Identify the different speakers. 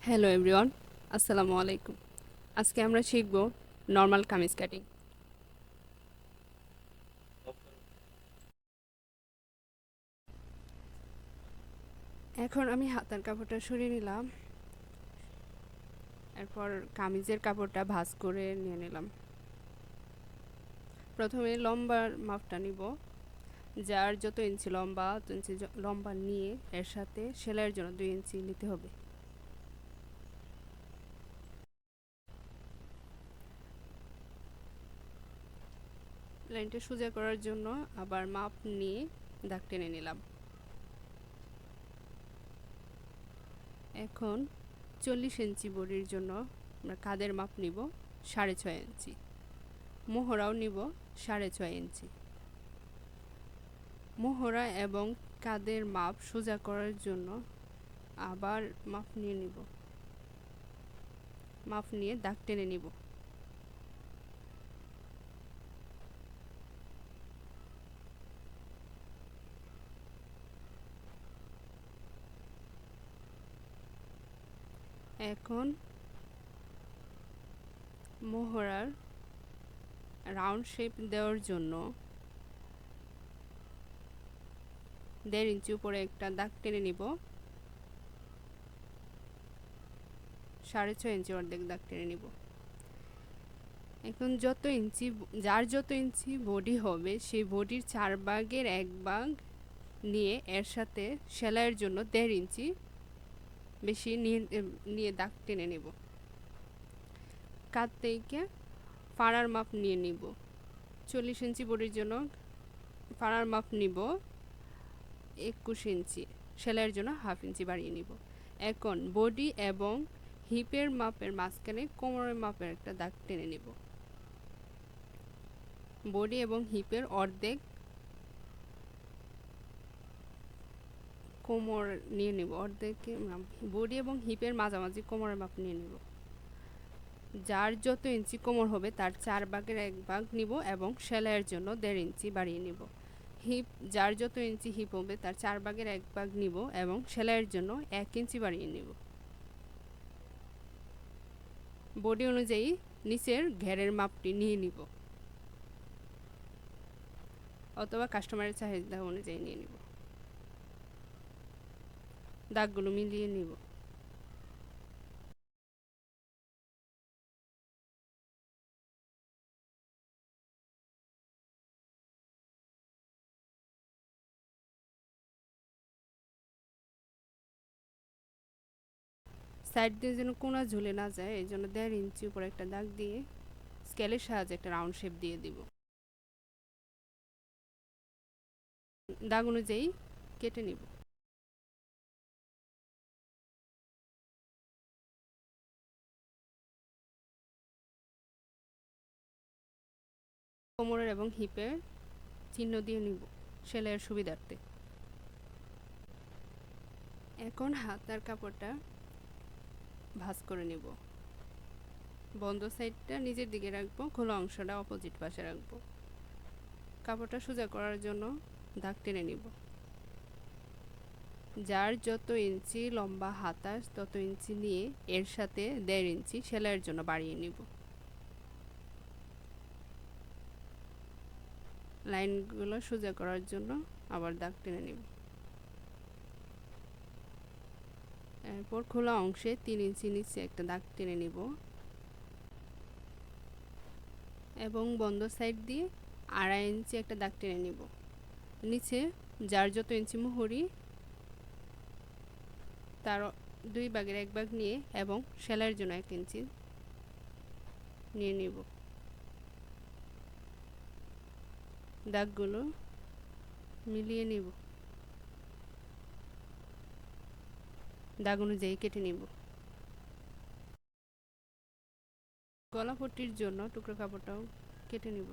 Speaker 1: Hello everyone, আসসালামু আলাইকুম। আজকে আমরা শিখব নর্মাল কামিজ কাটিং। এখন আমি হাতার কাপড়টা সরিয়ে নিলাম, এরপর কামিজের কাপড়টা ভাঁজ করে নিয়ে নিলাম। প্রথমে লম্বার মাপটা নিব। যার যত ইঞ্চি লম্বা তত ইঞ্চি লম্বা নিয়ে এর সাথে সেলাইয়ের জন্য 2 ইঞ্চি নিতে হবে। লাইনটা সোজা করার জন্য আবার মাপ নিয়ে দাগ টেনে নিলাম। এখন 40 ইঞ্চি বডির জন্য আমরা কাঁধের মাপ নিব 6.5 ইঞ্চি, মোহরাও নিব 6.5 ইঞ্চি। মোহরা এবং কাঁধের মাপ সোজা করার জন্য আবার মাপ নিয়ে নিব, মাপ নিয়ে দাগ টেনে নিব। এখন মোহরার রাউন্ড শেপ দেওয়ার জন্য 1.5 ইঞ্চি উপরে একটা দাগ টেনে নিব, 6.5 ইঞ্চি অর্ধেক দাগ টেনে নিব। এখন যার যত ইঞ্চি বডি হবে সেই বডির 4 ভাগের 1 ভাগ নিয়ে এর সাথে সেলাইয়ের জন্য 1.5 ইঞ্চি বেশি নিয়ে দাগ টেনে নেব। কাঁধ থেকে ফাড়ার মাপ নিয়ে নিব। 40 ইঞ্চি বডির জন্য ফাড়ার মাপ নিব 21 ইঞ্চি, সেলাইয়ের জন্য 1/2 ইঞ্চি বাড়িয়ে নিব। এখন বডি এবং হিপের মাপের মাঝখানে কোমরের মাপের একটা দাগ টেনে নিব। বডি এবং হিপের অর্ধেক কোমর নিয়ে নিব, অর্ধেক বডি এবং হিপের মাঝামাঝি কোমরের মাপ নিয়ে নিব। যার যত ইঞ্চি কোমর হবে তার 4 ভাগের 1 ভাগ নিব এবং সেলাইয়ের জন্য 1.5 ইঞ্চি বাড়িয়ে নিব। হিপ যার যত ইঞ্চি হিপ হবে তার 4 ভাগের 1 ভাগ নিব এবং সেলাইয়ের জন্য 1 ইঞ্চি বাড়িয়ে নিব। বডি অনুযায়ী নিচের ঘেরের মাপটি নিয়ে নিব, অথবা কাস্টমারের চাহিদা অনুযায়ী নিয়ে নিব। দাগগুলো মিলিয়ে নিব। সাইড দিয়ে যেন কোনা ঝুলে না যায় এই জন্য 1.5 ইঞ্চি উপরে একটা দাগ দিয়ে স্কেলের সাহায্যে একটা রাউন্ড শেপ দিয়ে দিব। দাগ অনুযায়ী কেটে নিব। কোমরের এবং হিপের চিহ্ন দিয়ে নিব সেলাইয়ের সুবিধার্থে। এখন হাতার কাপড়টা ভাঁজ করে নিব। বন্ধ সাইডটা নিচের দিকে রাখবো, খোলা অংশটা অপোজিট পাশে রাখবো। কাপড়টা সোজা করার জন্য দাগ টেনে নিব। যার যত ইঞ্চি লম্বা হাতা তত ইঞ্চি নিয়ে এর সাথে 1.5 ইঞ্চি সেলাইয়ের জন্য বাড়িয়ে নিব। লাইনগুলো সোজা করার জন্য আবার দাগ টেনে নিব। এরপর খোলা অংশে 3 ইঞ্চি নিচে একটা দাগ টেনে নিব এবং বন্ধ সাইড দিয়ে 2.5 ইঞ্চি একটা দাগ টেনে নিব। নিচে যার যত ইঞ্চি মুহুরি তার 2 ভাগের 1 ভাগ নিয়ে এবং সেলাইয়ের জন্য 1 ইঞ্চি নিয়ে নিব। দাগগুলো মিলিয়ে নিব, দাগ অনুযায়ী কেটে নিব। গলা পট্টির জন্য টুকরো কাপড়টাও কেটে নিব।